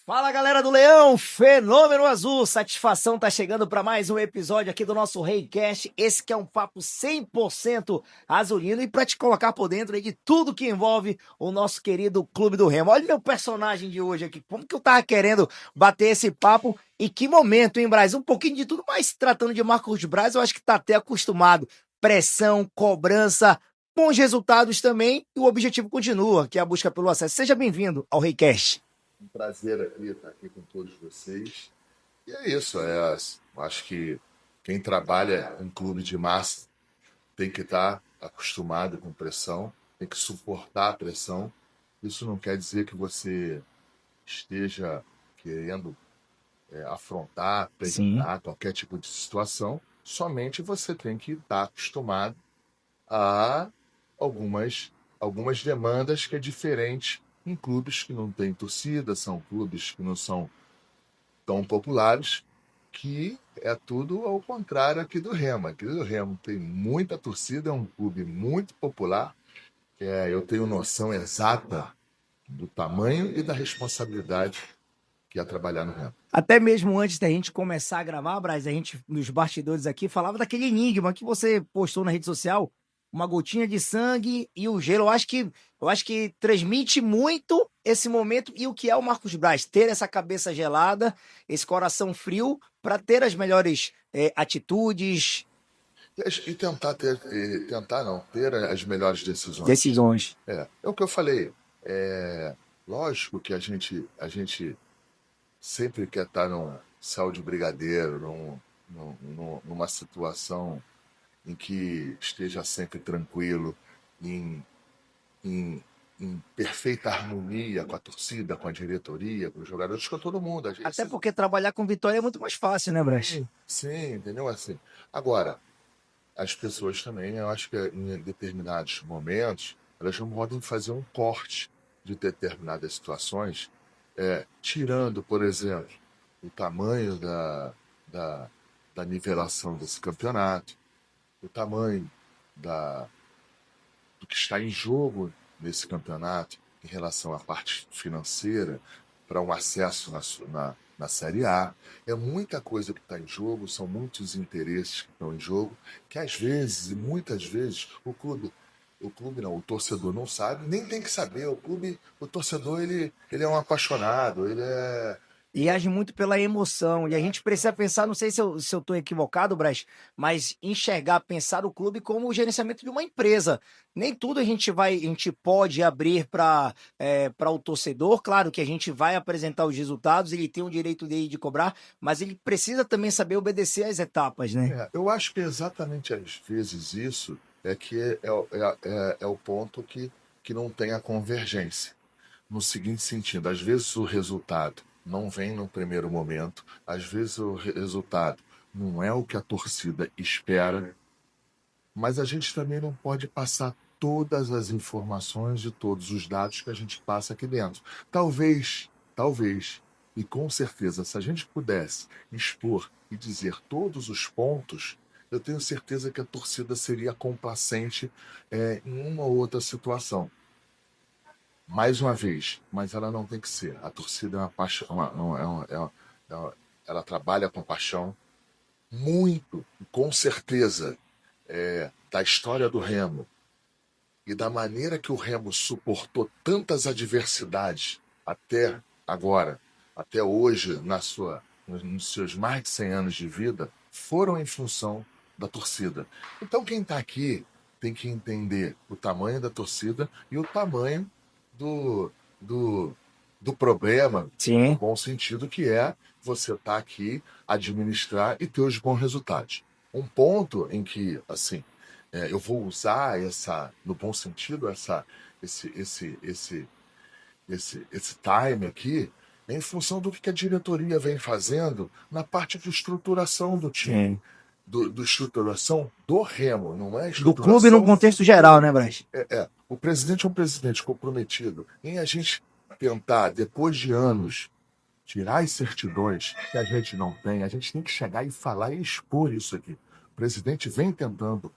Fala galera do Leão, Fenômeno Azul, satisfação tá chegando para mais um episódio aqui do nosso Reicast, esse que é um papo 100% azulino e para te colocar por dentro aí de tudo que envolve o nosso querido Clube do Remo. Olha o meu personagem de hoje aqui, como que eu tava querendo bater esse papo e que momento, hein, Braz? Um pouquinho de tudo, mas tratando de Marcos Braz, eu acho que tá até acostumado. Pressão, cobrança, bons resultados também e o objetivo continua, que é a busca pelo acesso. Seja bem-vindo ao Reicast. Um prazer aqui estar aqui com todos vocês. E é isso, acho que quem trabalha em clube de massa tem que estar acostumado com pressão, tem que suportar a pressão. Isso não quer dizer que você esteja querendo afrontar, Sim. apresentar qualquer tipo de situação. Somente você tem que estar acostumado a algumas, algumas demandas que é diferente em clubes que não têm torcida, são clubes que não são tão populares, que é tudo ao contrário aqui do Remo. Aqui do Remo tem muita torcida, é um clube muito popular. Eu tenho noção exata do tamanho e da responsabilidade que é trabalhar no Remo. Até mesmo antes da gente começar a gravar, Braz, a gente nos bastidores aqui falava daquele enigma que você postou na rede social, uma gotinha de sangue e o gelo. Eu acho que transmite muito esse momento e o que é o Marcos Braz, ter essa cabeça gelada, esse coração frio para ter as melhores atitudes, E tentar não, ter as melhores decisões. decisões. É o que eu falei. Lógico que a gente sempre quer estar num céu de brigadeiro, numa situação em que esteja sempre tranquilo, em, em perfeita harmonia com a torcida, com a diretoria, com os jogadores, com todo mundo. Até porque trabalhar com vitória é muito mais fácil, né, Braz? Sim, entendeu? Assim. Agora, as pessoas também, eu acho que em determinados momentos, elas não podem fazer um corte de determinadas situações, tirando, por exemplo, o tamanho da, da nivelação desse campeonato, o tamanho da, do que está em jogo nesse campeonato em relação à parte financeira para um acesso na Série A. É muita coisa que está em jogo, são muitos interesses que estão em jogo, que às vezes, e muitas vezes, o clube não, o torcedor não sabe, nem tem que saber. O torcedor, ele é um apaixonado, ele é. E age muito pela emoção. E a gente precisa pensar, não sei se eu tô equivocado, Braz, mas enxergar, pensar o clube como o gerenciamento de uma empresa. Nem tudo a gente pode abrir para o torcedor. Claro que a gente vai apresentar os resultados, ele tem o direito dele de cobrar, mas ele precisa também saber obedecer às etapas, né? Eu acho que exatamente às vezes isso é que é o ponto que não tem a convergência. No seguinte sentido, às vezes o resultado não vem no primeiro momento, às vezes o resultado não é o que a torcida espera, mas a gente também não pode passar todas as informações de todos os dados que a gente passa aqui dentro. Talvez, e com certeza, se a gente pudesse expor e dizer todos os pontos, eu tenho certeza que a torcida seria complacente em uma ou outra situação. Mais uma vez, mas ela não tem que ser. A torcida é uma paixão, ela trabalha com paixão, muito, e com certeza, da história do Remo e da maneira que o Remo suportou tantas adversidades até agora, até hoje, nos seus mais de 100 anos de vida, foram em função da torcida. Então, quem está aqui tem que entender o tamanho da torcida e o tamanho do, do, do problema, no Sim. bom sentido, que é você estar aqui, administrar e ter os bons resultados. Um ponto em que, assim, eu vou usar no bom sentido, esse, esse, esse, esse time aqui, em função do que a diretoria vem fazendo na parte de estruturação do time. Sim. Do estruturação do Remo, não é Do clube num estruturação contexto do geral, clube. né, Braz? O presidente é um presidente comprometido em a gente tentar, depois de anos, tirar as certidões que a gente não tem. A gente tem que chegar e falar e expor isso aqui. O presidente vem tentando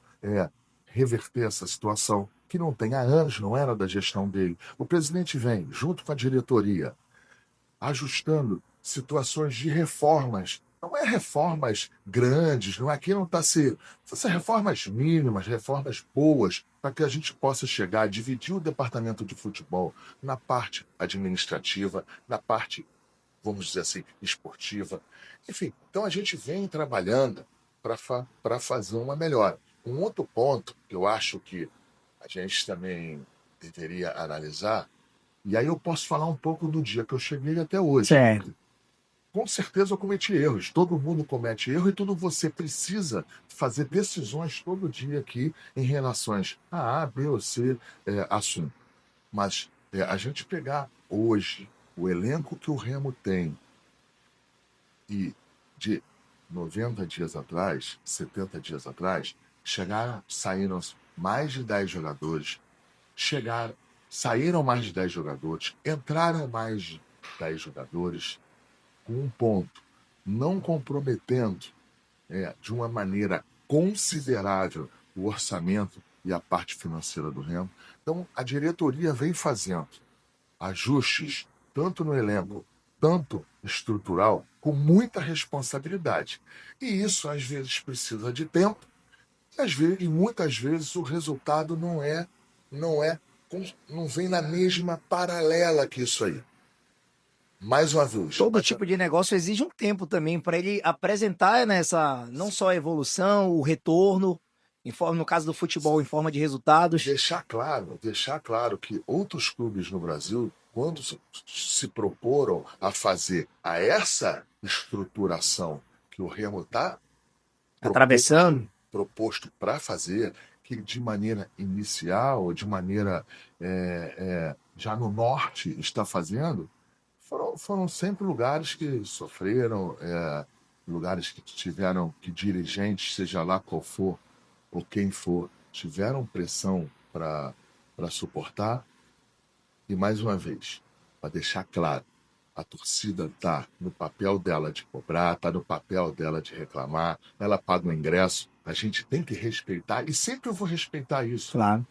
reverter essa situação, que não tem há anos, não era da gestão dele. O presidente vem, junto com a diretoria, ajustando situações de reformas. Não é reformas grandes, não aqui não está se. São reformas mínimas, reformas boas, para que a gente possa chegar a dividir o departamento de futebol na parte administrativa, na parte, vamos dizer assim, esportiva. Enfim, então a gente vem trabalhando para fazer uma melhora. Um outro ponto que eu acho que a gente também deveria analisar, e aí eu posso falar um pouco do dia que eu cheguei até hoje. Certo. Com certeza eu cometi erros, todo mundo comete erro e tudo você precisa fazer decisões todo dia aqui em relações a B ou C assunto. Mas a gente pegar hoje o elenco que o Remo tem e de 90 dias atrás, 70 dias atrás, saíram mais de 10 jogadores, saíram mais de 10 jogadores, entraram mais de 10 jogadores, com um ponto, não comprometendo de uma maneira considerável o orçamento e a parte financeira do Remo. Então, a diretoria vem fazendo ajustes, tanto no elenco, tanto estrutural, com muita responsabilidade. E isso, às vezes, precisa de tempo, e muitas vezes o resultado não é, não vem na mesma paralela que isso aí. Mais uma vez. Todo tipo de negócio exige um tempo também para ele apresentar nessa, não só a evolução, o retorno, no caso do futebol, em forma de resultados. Deixar claro que outros clubes no Brasil, quando se proporam a fazer essa estruturação que o Remo está Atravessando. proposto para fazer, que de maneira inicial, de maneira já no norte está fazendo, foram sempre lugares que sofreram, lugares que tiveram que dirigentes, seja lá qual for ou quem for, tiveram pressão para suportar. E mais uma vez, para deixar claro, a torcida está no papel dela de cobrar, está no papel dela de reclamar, ela paga o ingresso, a gente tem que respeitar, e sempre eu vou respeitar isso. Claro.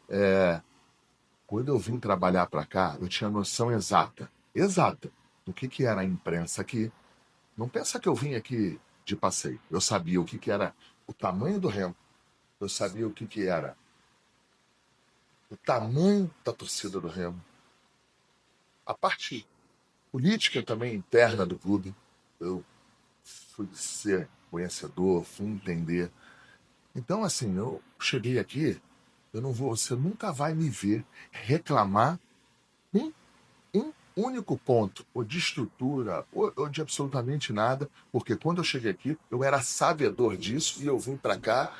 Quando eu vim trabalhar para cá, eu tinha noção exata, do que era a imprensa aqui. Não pensa que eu vim aqui de passeio. Eu sabia o que era o tamanho do Remo, eu sabia o que era o tamanho da torcida do Remo, a parte política também interna do clube. Eu fui ser conhecedor, fui entender. Então, assim, eu cheguei aqui, você nunca vai me ver reclamar um único ponto, ou de estrutura, ou de absolutamente nada, porque quando eu cheguei aqui, eu era sabedor disso e eu vim para cá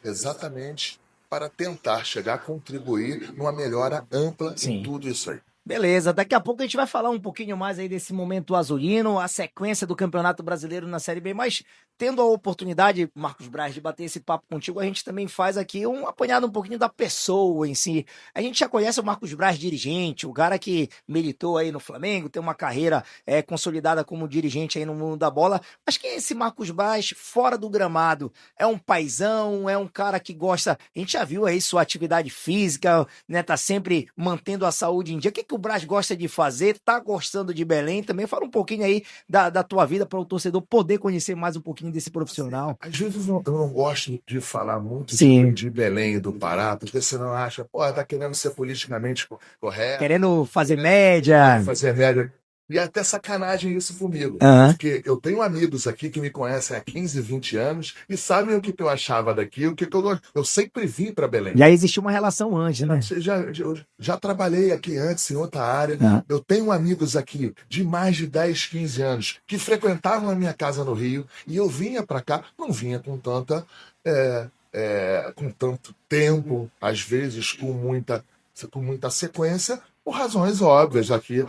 exatamente para tentar chegar a contribuir numa melhora ampla em tudo isso aí. Beleza, daqui a pouco a gente vai falar um pouquinho mais aí desse momento azulino, a sequência do Campeonato Brasileiro na Série B, mas tendo a oportunidade, Marcos Braz, de bater esse papo contigo, a gente também faz aqui um apanhado um pouquinho da pessoa em si. A gente já conhece o Marcos Braz, dirigente, o cara que militou aí no Flamengo, tem uma carreira consolidada como dirigente aí no mundo da bola, mas quem é esse Marcos Braz fora do gramado? É um paizão, é um cara que gosta, a gente já viu aí sua atividade física, né, tá sempre mantendo a saúde em dia. O que o Braz gosta de fazer? Tá gostando de Belém também? Fala um pouquinho aí da tua vida para o torcedor poder conhecer mais um pouquinho desse profissional. Às vezes eu não gosto de falar muito de Belém e do Pará, porque você não acha, tá querendo ser politicamente correto. Querendo fazer média. Fazer média. E é até sacanagem isso comigo. Porque eu tenho amigos aqui que me conhecem há 15, 20 anos e sabem o que eu achava daqui, o que eu sempre vim para Belém. Já existiu uma relação antes, né? Eu já trabalhei aqui antes em outra área. Eu tenho amigos aqui de mais de 10, 15 anos que frequentavam a minha casa no Rio e eu vinha para cá, não vinha com com tanto tempo, às vezes com muita sequência, por razões óbvias aqui.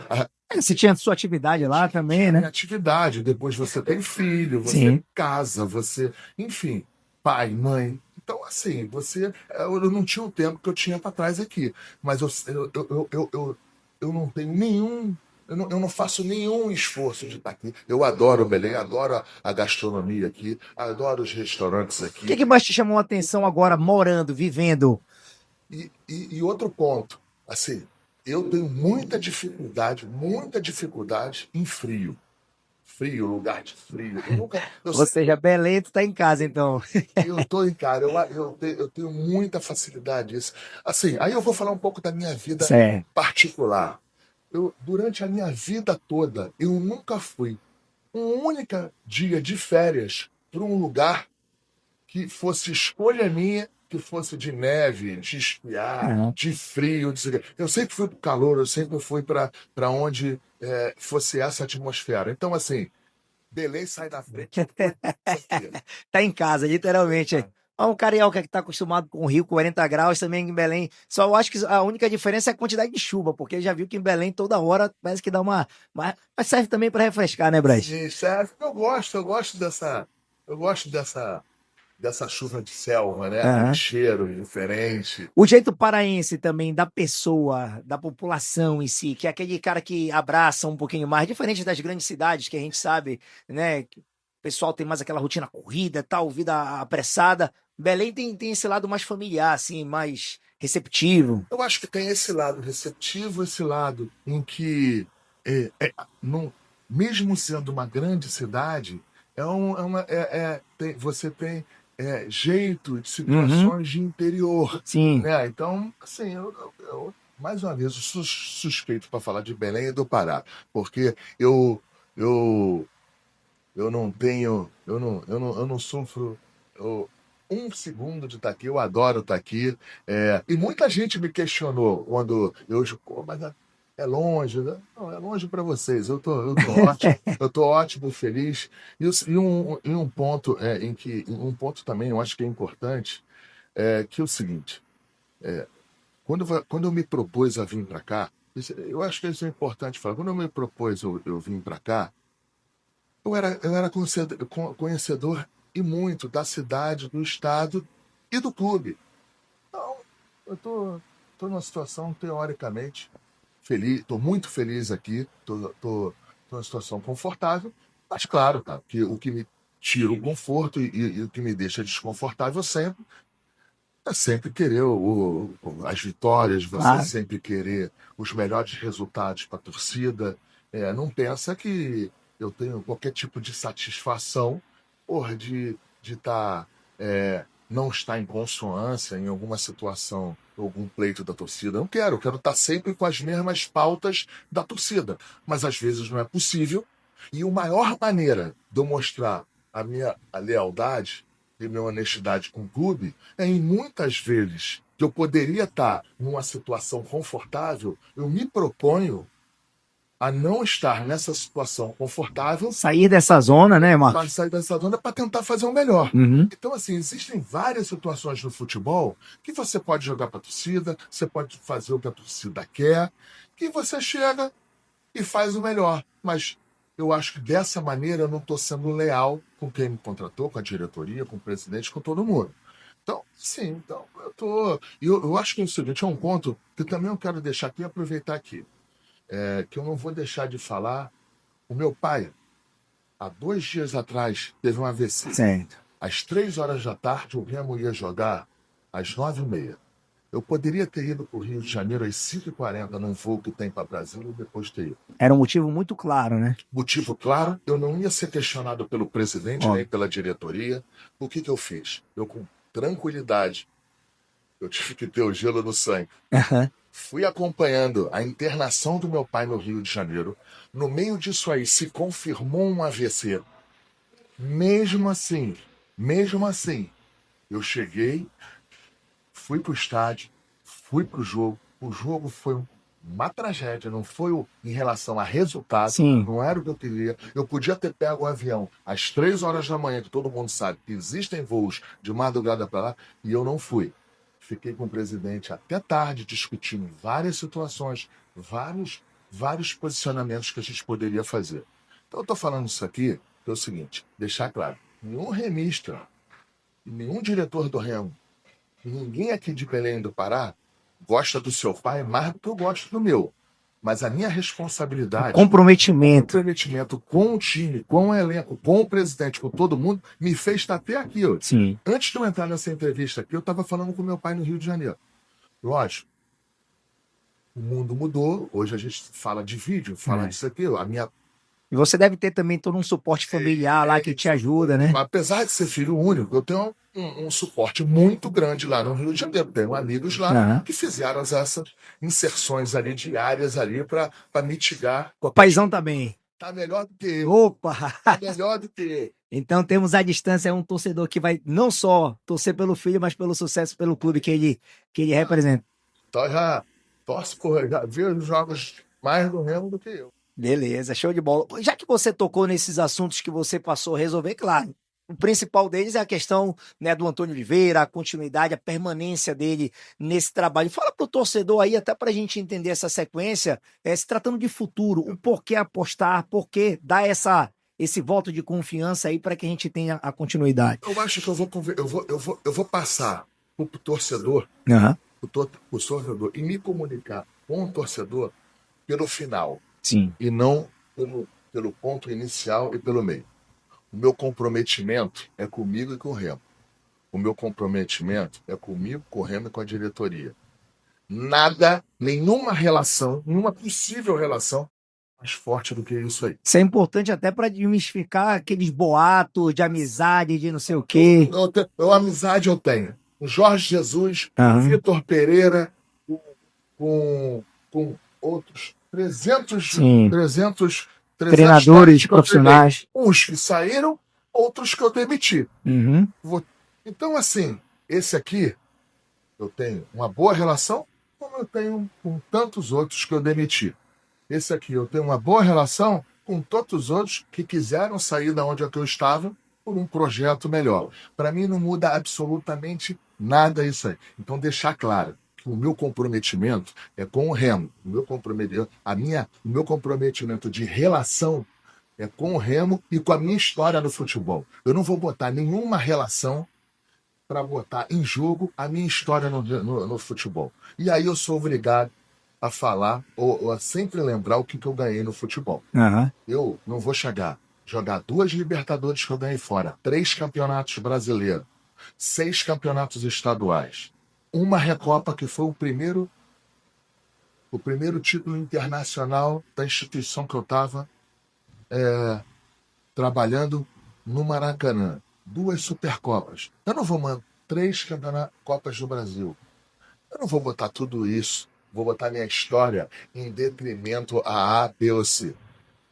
Você tinha sua atividade lá também, né? Atividade, depois você tem filho, você casa, enfim, pai, mãe. Então, assim, eu não tinha o tempo que eu tinha para trás aqui, mas eu não tenho nenhum. Eu não faço nenhum esforço de estar aqui. Eu adoro Belém, adoro a gastronomia aqui, adoro os restaurantes aqui. O que mais te chamou a atenção agora, morando, vivendo? E outro ponto, assim, eu tenho muita dificuldade em frio. Frio, lugar de frio. Eu Ou sempre seja, Belém, tu tá em casa, então. eu tô em cara, eu tenho muita facilidade nisso. Assim, aí eu vou falar um pouco da minha vida Certo. particular. Durante a minha vida toda, eu nunca fui um único dia de férias para um lugar que fosse escolha minha, que fosse de neve, de esquiar, Aham. de frio. De... Eu sempre fui para o calor, eu sempre fui para onde fosse essa atmosfera. Então, assim, Belém sai da frente. Tranquilo. Tá em casa, literalmente. Tá. Ó, um carioca que tá acostumado com o Rio, 40 graus também em Belém. Só eu acho que a única diferença é a quantidade de chuva, porque já viu que em Belém toda hora parece que dá uma. Mas serve também para refrescar, né, Braz? Sim, serve. Eu gosto dessa chuva de selva, né? Aquele Aham. cheiro diferente. O jeito paraense também, da pessoa, da população em si, que é aquele cara que abraça um pouquinho mais, diferente das grandes cidades, que a gente sabe, né? Que o pessoal tem mais aquela rotina corrida, tal, vida apressada. Belém tem esse lado mais familiar, assim, mais receptivo. Eu acho que tem esse lado receptivo, esse lado em que, é, é, não, mesmo sendo uma grande cidade, você tem jeito de Uhum, situações de interior, sim. né? Então, assim, mais uma vez, eu sou suspeito para falar de Belém e do Pará, porque eu, eu não tenho, eu não sofro um segundo de estar aqui, eu adoro estar aqui. E muita gente me questionou quando eu digo, "Pô, mas é longe, né?" Não, é longe para vocês. Eu tô ótimo, feliz. E um ponto um ponto também eu acho que é importante que é o seguinte: quando eu me propus a vir para cá, eu acho que isso é importante falar. Quando eu me propus eu vim para cá, eu era conhecedor e muito da cidade, do estado e do clube. Então, tô numa situação teoricamente feliz, estou muito feliz aqui, tô numa situação confortável, mas claro, cara, que o que me tira o conforto e o que me deixa desconfortável sempre é sempre querer as vitórias, você Claro. sempre querer os melhores resultados para a torcida. Não pensa que eu tenho qualquer tipo de satisfação por de tá, não estar em consonância em alguma situação, algum pleito da torcida. Não quero, eu quero estar sempre com as mesmas pautas da torcida. Mas às vezes não é possível. E a maior maneira de eu mostrar a lealdade e minha honestidade com o clube em muitas vezes que eu poderia estar numa situação confortável, eu me proponho a não estar nessa situação confortável Sair dessa zona, né, para Marcos? sair dessa zona para tentar fazer o melhor. Uhum. Então, assim, existem várias situações no futebol que você pode jogar para a torcida, você pode fazer o que a torcida quer, que você chega e faz o melhor. Mas eu acho que dessa maneira eu não estou sendo leal com quem me contratou, com a diretoria, com o presidente, com todo mundo. Então, sim, então eu tô. Eu acho que é o seguinte, é um ponto que também eu quero deixar aqui e aproveitar aqui. Que eu não vou deixar de falar. O meu pai, há 2 dias atrás, teve um AVC. Certo. Às 3 horas da tarde, o Remo ia jogar às 9h30. Eu poderia ter ido para o Rio de Janeiro às 5h40 num voo que tem para Brasília e depois ter ido. Era um motivo muito claro, né? Motivo claro, eu não ia ser questionado pelo presidente nem Óbvio. pela diretoria. O que eu fiz? Eu, com tranquilidade, eu tive que ter o gelo no sangue. Aham. Fui acompanhando a internação do meu pai no Rio de Janeiro. No meio disso aí, se confirmou um AVC. Mesmo assim, mesmo assim, eu cheguei, fui pro estádio, fui pro jogo. O jogo foi uma tragédia, não foi em relação a resultado, Sim. não era o que eu queria. Eu podia ter pego o avião às 3 horas da manhã, que todo mundo sabe que existem voos de madrugada para lá, e eu não fui. Fiquei com o presidente até tarde, discutindo várias situações, vários posicionamentos que a gente poderia fazer. Então, eu estou falando isso aqui, que é o seguinte: deixar claro, nenhum remista, nenhum diretor do Remo, ninguém aqui de Belém do Pará gosta do seu pai mais do que eu gosto do meu. Mas a minha O responsabilidade, o comprometimento. comprometimento com o time, com o elenco, com o presidente, com todo mundo, me fez estar até aqui hoje. Sim. Antes de eu entrar nessa entrevista aqui, eu estava falando com meu pai no Rio de Janeiro. Lógico, O mundo mudou, hoje a gente fala de vídeo, fala disso aqui. E você deve ter também todo um suporte familiar lá que te ajuda, né? Apesar de ser filho único, eu tenho um suporte muito grande lá no Rio de Janeiro. Tenho amigos lá que fizeram essas inserções ali diárias ali para mitigar. O paizão tá bem. Tá melhor do que eu. Opa! Tá melhor do que eu. Então temos à distância um torcedor que vai não só torcer pelo filho, mas pelo sucesso pelo clube que ele representa. Então já já vi os jogos mais do Remo do que eu. Beleza, show de bola. Já que você tocou nesses assuntos que você passou a resolver, claro, o principal deles é a questão, né, do Antônio Oliveira, a continuidade, a permanência dele nesse trabalho. Fala pro torcedor aí, até para a gente entender essa sequência, se tratando de futuro, o porquê apostar, porquê dar esse voto de confiança aí para que a gente tenha a continuidade. Eu acho que eu vou passar pro torcedor, o torcedor e me comunicar com o torcedor pelo final. Sim. E não pelo ponto inicial e pelo meio. O meu comprometimento é comigo e com o Remo. O meu comprometimento é comigo, com o Remo e com a diretoria. Nada, nenhuma relação, nenhuma possível relação mais forte do que isso aí. Isso é importante até para desmistificar aqueles boatos de amizade, de não sei o quê. Amizade eu tenho. O Jorge Jesus, o Vitor Pereira, com outros 300 treinadores profissionais. Uns que saíram, outros que eu demiti. Então, assim, esse aqui, eu tenho uma boa relação, como eu tenho com tantos outros que eu demiti. Esse aqui, eu tenho uma boa relação com tantos outros que quiseram sair da onde eu estava por um projeto melhor. Para mim, não muda absolutamente nada isso aí. Então, deixar claro. O meu comprometimento é com o Remo. O meu comprometimento de relação é com o Remo e com a minha história no futebol. Eu não vou botar nenhuma relação para botar em jogo a minha história no futebol. E aí eu sou obrigado a falar ou a sempre lembrar o que eu ganhei no futebol. Eu não vou jogar 2 Libertadores que eu ganhei fora, 3 campeonatos brasileiros, 6 campeonatos estaduais, uma Recopa que foi o primeiro título internacional da instituição que eu estava trabalhando no Maracanã. 2 Supercopas. Eu não vou mandar 3 Copas do Brasil. Eu não vou botar tudo isso. Vou botar minha história em detrimento a A, B ou C.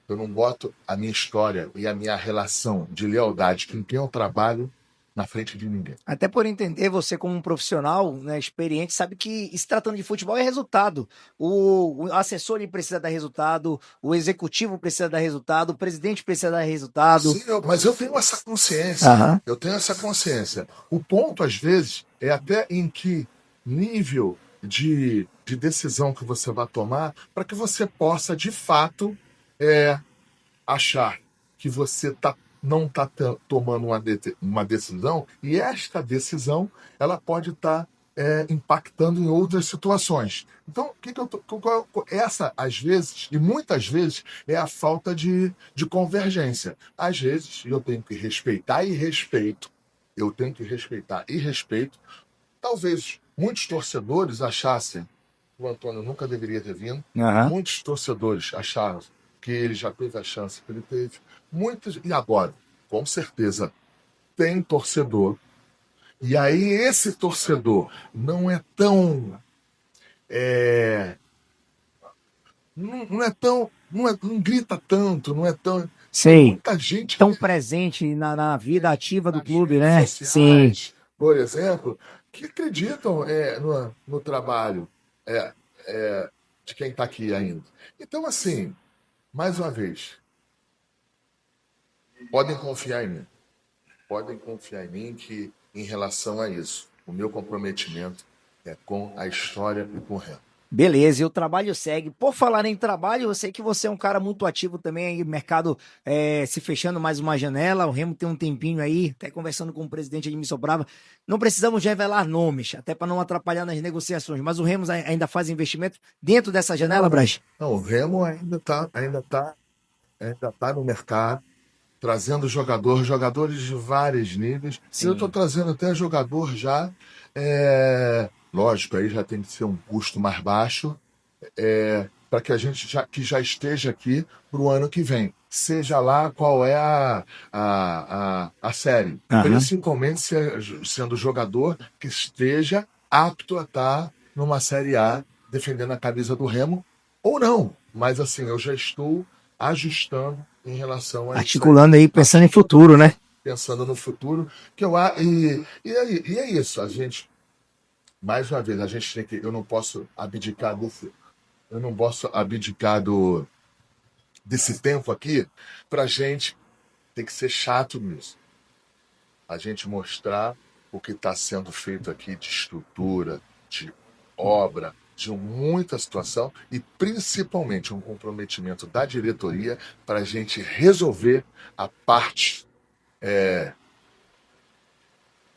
Eu não boto a minha história e a minha relação de lealdade com quem eu trabalho na frente de ninguém. Até por entender, você como um profissional, né, experiente, sabe que se tratando de futebol é resultado. O assessor ele precisa dar resultado, o executivo precisa dar resultado, o presidente precisa dar resultado. Sim, mas eu tenho essa consciência. Eu tenho essa consciência. O ponto, às vezes, é até em que nível de decisão que você vai tomar para que você possa, de fato, achar que você não está tomando uma decisão, e esta decisão ela pode estar impactando em outras situações. Então, essa, às vezes, e muitas vezes, é a falta de convergência. Às vezes, eu tenho que respeitar e respeito. Eu tenho que respeitar e respeito. Talvez muitos torcedores achassem que o Antônio nunca deveria ter vindo. Muitos torcedores acharam que ele já teve a chance que ele teve. E agora, com certeza, tem torcedor. E aí esse torcedor não é tão... não grita tanto, não é tão... Sei. Muita gente tão presente na vida ativa do clube, né? Sociais, sim. Por exemplo, que acreditam no trabalho de quem está aqui ainda. Então, assim, mais uma vez, podem confiar em mim. Podem confiar em mim que, em relação a isso, o meu comprometimento é com a história e com o Remo. Beleza, e o trabalho segue. Por falar em trabalho, eu sei que você é um cara muito ativo também aí, mercado se fechando mais uma janela, o Remo tem um tempinho aí, até conversando com o presidente Edmilson Brava. Não precisamos revelar nomes, até para não atrapalhar nas negociações, mas o Remo ainda faz investimento dentro dessa janela, Braz? Não, o Remo ainda tá no mercado, trazendo jogadores de vários níveis. Sim. Eu estou trazendo até jogador já, lógico, aí já tem que ser um custo mais baixo, para que a gente já esteja aqui para o ano que vem, seja lá qual é a série. Aham. Principalmente sendo jogador que esteja apto a estar numa Série A defendendo a camisa do Remo, ou não. Mas assim, eu já estou ajustando em relação a isso aí. Articulando aí, pensando em futuro, né? Pensando no futuro, e é isso, a gente, mais uma vez, a gente tem que, eu não posso abdicar desse tempo aqui para gente ter que ser chato nisso. A gente mostrar o que está sendo feito aqui de estrutura, de obra, de muita situação e principalmente um comprometimento da diretoria para a gente resolver a parte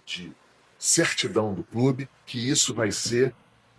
de certidão do clube, que isso vai ser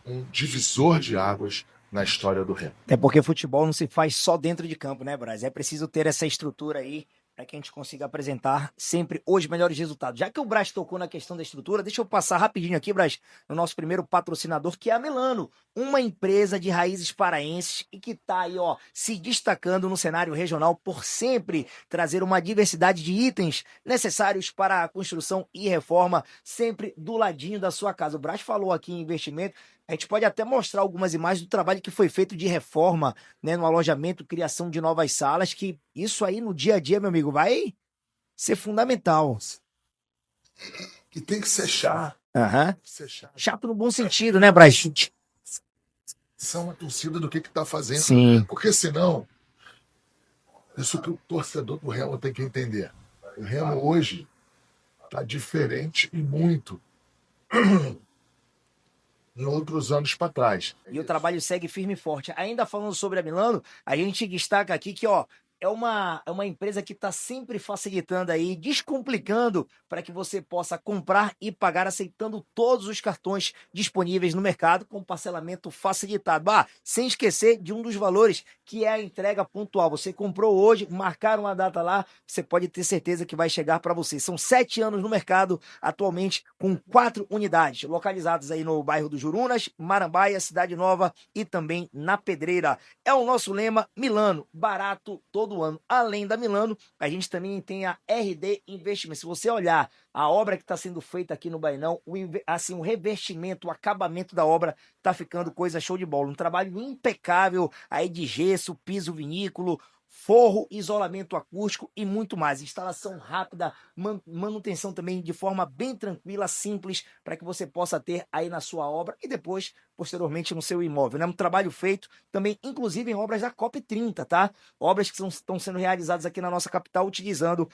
um divisor de águas na história do Remo. É porque futebol não se faz só dentro de campo, né, Braz? É preciso ter essa estrutura aí para que a gente consiga apresentar sempre os melhores resultados. Já que o Braz tocou na questão da estrutura, deixa eu passar rapidinho aqui, Braz, no nosso primeiro patrocinador, que é a Melano, uma empresa de raízes paraenses e que está aí, ó, se destacando no cenário regional por sempre trazer uma diversidade de itens necessários para a construção e reforma, sempre do ladinho da sua casa. O Braz falou aqui em investimento. A gente pode até mostrar algumas imagens do trabalho que foi feito de reforma, né, no alojamento, criação de novas salas, que isso aí no dia a dia, meu amigo, vai ser fundamental. Que tem que ser chato. Aham. Ser chato. Chato no bom sentido, né, Braz? São a torcida do que está fazendo. Sim. Porque senão, isso que o torcedor do Remo tem que entender. O Remo hoje está diferente e muito em outros anos para trás. E o trabalho segue firme e forte. Ainda falando sobre a Milano, a gente destaca aqui que, ó, é uma empresa que está sempre facilitando aí, descomplicando para que você possa comprar e pagar aceitando todos os cartões disponíveis no mercado com parcelamento facilitado. Sem esquecer de um dos valores que é a entrega pontual. Você comprou hoje, marcaram uma data lá, você pode ter certeza que vai chegar para você. São 7 anos no mercado, atualmente com 4 unidades, localizadas aí no bairro do Jurunas, Marambaia, Cidade Nova e também na Pedreira. É o nosso lema Milano, barato todo ano. Além da Milano, a gente também tem a RD Investimentos. Se você olhar a obra que está sendo feita aqui no Bainão, assim, o revestimento, o acabamento da obra está ficando coisa show de bola. Um trabalho impecável aí de gesso, piso vinícolo, forro, isolamento acústico e muito mais. Instalação rápida, manutenção também de forma bem tranquila, simples, para que você possa ter aí na sua obra e depois, posteriormente, no seu imóvel. É um trabalho feito também, inclusive, em obras da COP30, tá? Obras que estão sendo realizadas aqui na nossa capital, utilizando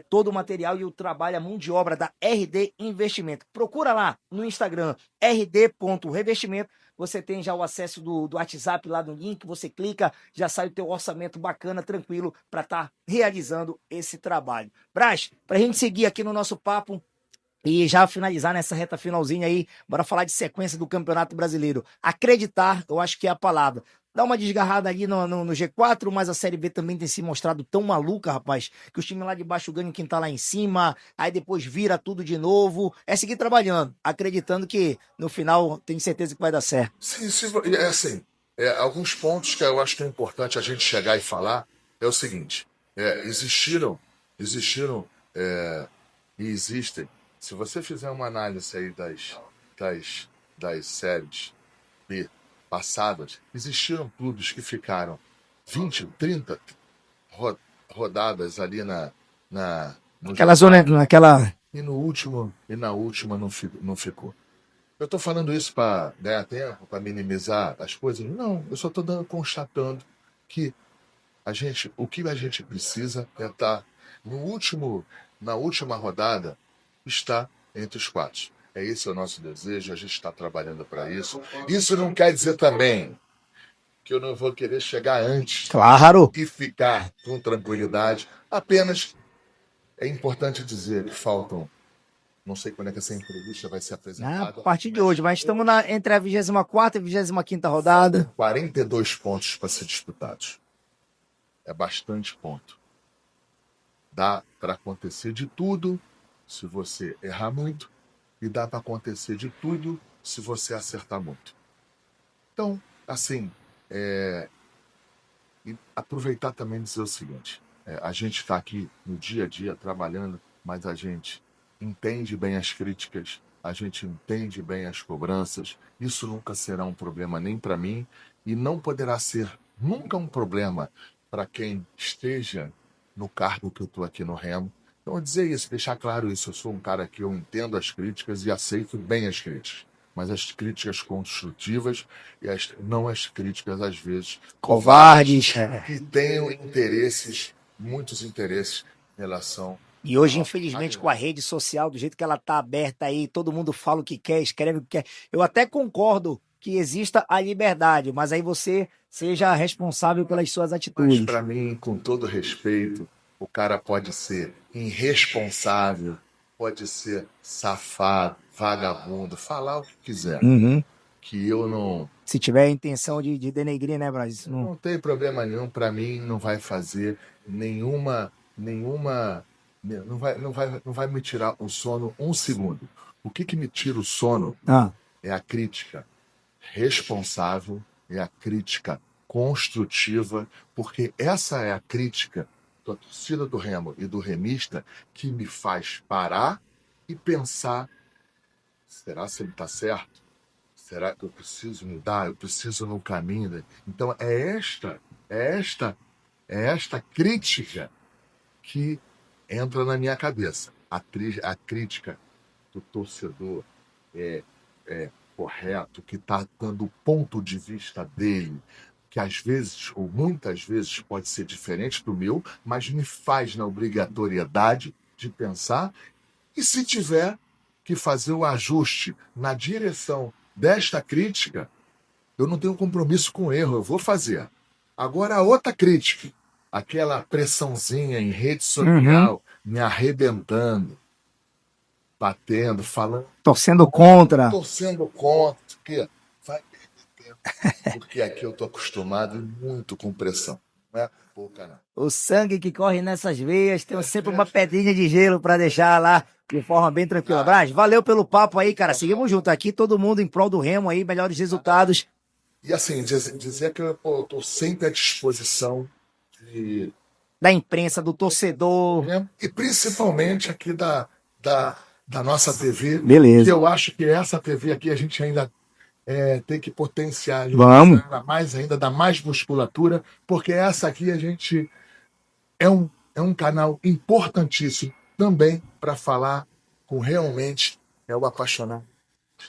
todo o material e o trabalho, a mão de obra da RD Investimento. Procura lá no Instagram, rd.revestimento. Você tem já o acesso do WhatsApp lá no link, você clica, já sai o teu orçamento bacana, tranquilo, para estar realizando esse trabalho. Braz, para a gente seguir aqui no nosso papo, e já finalizar nessa reta finalzinha aí, bora falar de sequência do Campeonato Brasileiro. Acreditar, eu acho que é a palavra. Dá uma desgarrada ali no G4, mas a Série B também tem se mostrado tão maluca, rapaz, que os times lá de baixo ganham quem tá lá em cima, aí depois vira tudo de novo. É seguir trabalhando, acreditando que no final tem certeza que vai dar certo. Sim, sim, é assim, alguns pontos que eu acho que é importante a gente chegar e falar é o seguinte: existiram e existem. Se você fizer uma análise aí das, das séries B passadas, existiram clubes que ficaram 20, 30 ro- rodadas ali no Aquela zona, G4 naquela. e na última não ficou. Eu estou falando isso para ganhar tempo, para minimizar as coisas? Não, eu só estou constatando que o que a gente precisa é estar no último, na última rodada, estar entre os quatro. Esse é o nosso desejo, a gente está trabalhando para isso. Isso não quer dizer também que eu não vou querer chegar antes Claro! e ficar com tranquilidade. Apenas é importante dizer que faltam, não sei quando é que essa entrevista vai ser A apresentada, partir de mas hoje, mas estamos entre a 24ª e a 25ª rodada. 42 pontos para ser disputados. É bastante ponto. Dá para acontecer de tudo se você errar muito e dá para acontecer de tudo se você acertar muito. Então, assim, E aproveitar também e dizer o seguinte: a gente está aqui no dia a dia trabalhando, mas a gente entende bem as críticas, a gente entende bem as cobranças. Isso nunca será um problema nem para mim e não poderá ser nunca um problema para quem esteja no cargo que eu estou aqui no Remo. Então, eu dizer isso, deixar claro isso. Eu sou um cara que eu entendo as críticas e aceito bem as críticas, mas as críticas construtivas e não as críticas, às vezes, Covardes. que tenham interesses, muitos interesses em relação. E hoje, infelizmente, com a rede social, do jeito que ela tá aberta aí, todo mundo fala o que quer, escreve o que quer. Eu até concordo que exista a liberdade, mas aí você seja responsável pelas suas Mas, atitudes. para mim, com todo respeito, o cara pode ser irresponsável, pode ser safado, vagabundo, falar o que quiser. Uhum. Que eu não. Se tiver a intenção de denegrir, né, Braz? Não tem problema nenhum, para mim não vai fazer nenhuma, não vai me tirar o sono um segundo. O que me tira o sono Ah, é a crítica responsável, é a crítica construtiva, porque essa é a crítica da torcida do Remo e do remista que me faz parar e pensar: será que ele está certo? Será que eu preciso mudar? Eu preciso no caminho? Então é esta crítica que entra na minha cabeça. A crítica do torcedor é correto, que está dando o ponto de vista dele, que às vezes, ou muitas vezes, pode ser diferente do meu, mas me faz na obrigatoriedade de pensar. E se tiver que fazer o ajuste na direção desta crítica, eu não tenho compromisso com o erro, eu vou fazer. Agora, a outra crítica, aquela pressãozinha em rede social, me arrebentando, batendo, falando, torcendo contra. porque vai perder tempo. Porque aqui eu estou acostumado muito com pressão. Não é pouca, não. O sangue que corre nessas veias, tem sempre uma pedrinha de gelo para deixar lá de forma bem tranquila. Braz, valeu pelo papo aí, cara. Seguimos junto aqui, todo mundo em prol do Remo aí, melhores resultados. E assim, dizer que eu estou sempre à disposição da imprensa, do torcedor. E principalmente aqui da nossa TV. Beleza. Que eu acho que essa TV aqui a gente ainda tem que potenciar. Vamos. Ainda dar mais musculatura, porque essa aqui a gente é um canal importantíssimo também para falar com realmente o apaixonado.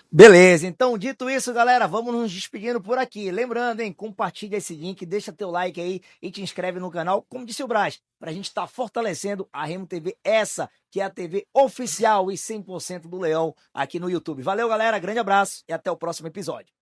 Beleza, então dito isso, galera, vamos nos despedindo por aqui. Lembrando, hein, compartilha esse link, deixa teu like aí e te inscreve no canal, como disse o Braz, pra gente estar fortalecendo a Remo TV, essa que é a TV oficial e 100% do Leão aqui no YouTube. Valeu, galera, grande abraço e até o próximo episódio.